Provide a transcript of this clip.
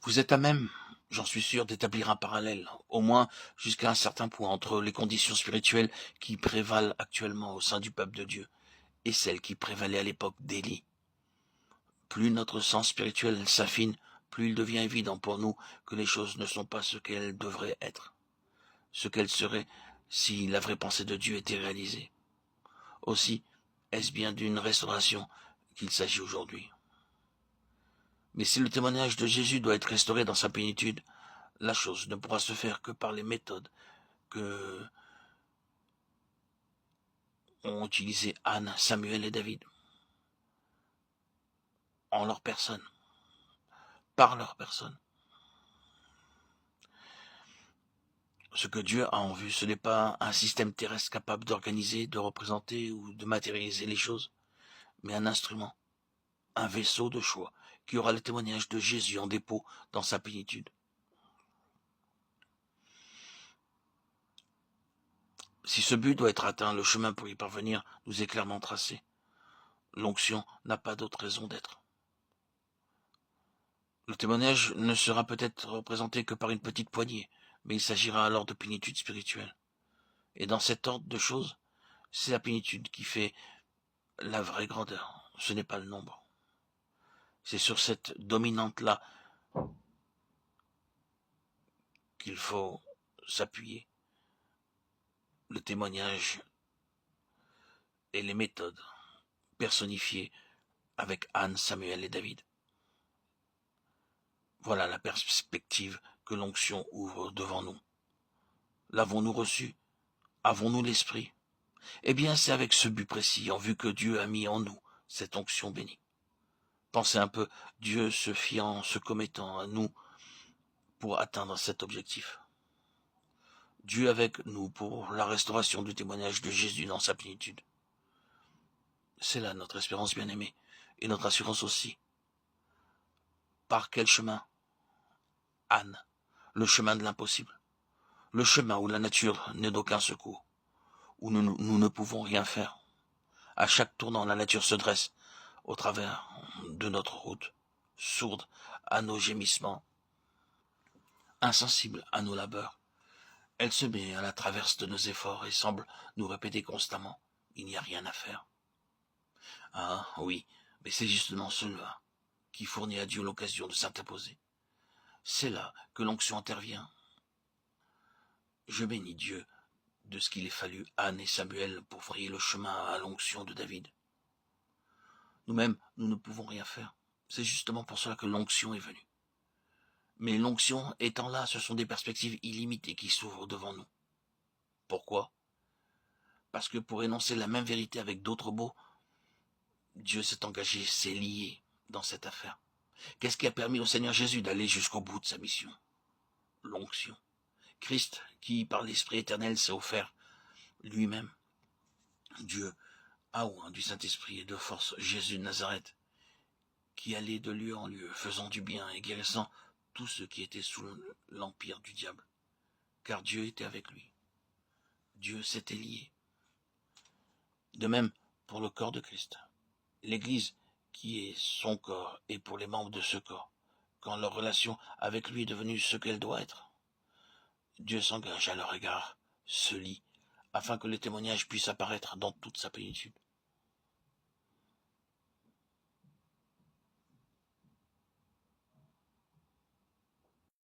Vous êtes à même, j'en suis sûr, d'établir un parallèle, au moins jusqu'à un certain point, entre les conditions spirituelles qui prévalent actuellement au sein du peuple de Dieu et celles qui prévalaient à l'époque d'Élie. Plus notre sens spirituel s'affine, plus il devient évident pour nous que les choses ne sont pas ce qu'elles devraient être, ce qu'elles seraient si la vraie pensée de Dieu était réalisée. Aussi, est-ce bien d'une restauration qu'il s'agit aujourd'hui? Mais si le témoignage de Jésus doit être restauré dans sa plénitude, la chose ne pourra se faire que par les méthodes que ont utilisées Anne, Samuel et David, en leur personne, par leur personne. Ce que Dieu a en vue, ce n'est pas un système terrestre capable d'organiser, de représenter ou de matérialiser les choses, mais un instrument, un vaisseau de choix qui aura le témoignage de Jésus en dépôt dans sa plénitude. Si ce but doit être atteint, le chemin pour y parvenir nous est clairement tracé. L'onction n'a pas d'autre raison d'être. Le témoignage ne sera peut-être représenté que par une petite poignée, mais il s'agira alors de plénitude spirituelle. Et dans cet ordre de choses, c'est la plénitude qui fait la vraie grandeur, ce n'est pas le nombre. C'est sur cette dominante-là qu'il faut s'appuyer. Le témoignage et les méthodes personnifiées avec Anne, Samuel et David. Voilà la perspective que l'onction ouvre devant nous. L'avons-nous reçue? Avons-nous l'esprit? Eh bien, c'est avec ce but précis, en vue que Dieu a mis en nous cette onction bénie. Pensez un peu, Dieu se fiant, se commettant à nous pour atteindre cet objectif. Dieu avec nous pour la restauration du témoignage de Jésus dans sa plénitude. C'est là notre espérance bien-aimée, et notre assurance aussi. Par quel chemin? Anne, le chemin de l'impossible, le chemin où la nature n'est d'aucun secours, où nous ne pouvons rien faire. À chaque tournant, la nature se dresse au travers de notre route, sourde à nos gémissements, insensible à nos labeurs. Elle se met à la traverse de nos efforts et semble nous répéter constamment: il n'y a rien à faire. Ah oui, mais c'est justement cela qui fournit à Dieu l'occasion de s'interposer. C'est là que l'onction intervient. Je bénis Dieu de ce qu'il ait fallu Anne et Samuel pour frayer le chemin à l'onction de David. Nous-mêmes, nous ne pouvons rien faire. C'est justement pour cela que l'onction est venue. Mais l'onction étant là, ce sont des perspectives illimitées qui s'ouvrent devant nous. Pourquoi? Parce que pour énoncer la même vérité avec d'autres mots, Dieu s'est engagé, s'est lié dans cette affaire. Qu'est-ce qui a permis au Seigneur Jésus d'aller jusqu'au bout de sa mission? L'onction. Christ, qui par l'Esprit éternel s'est offert lui-même. Dieu a oint du Saint-Esprit et de force Jésus de Nazareth, qui allait de lieu en lieu, faisant du bien et guérissant tous ceux qui étaient sous l'empire du diable. Car Dieu était avec lui. Dieu s'était lié. De même pour le corps de Christ. L'Église, qui est son corps, et pour les membres de ce corps, quand leur relation avec lui est devenue ce qu'elle doit être. Dieu s'engage à leur égard, se lie, afin que le témoignage puisse apparaître dans toute sa plénitude.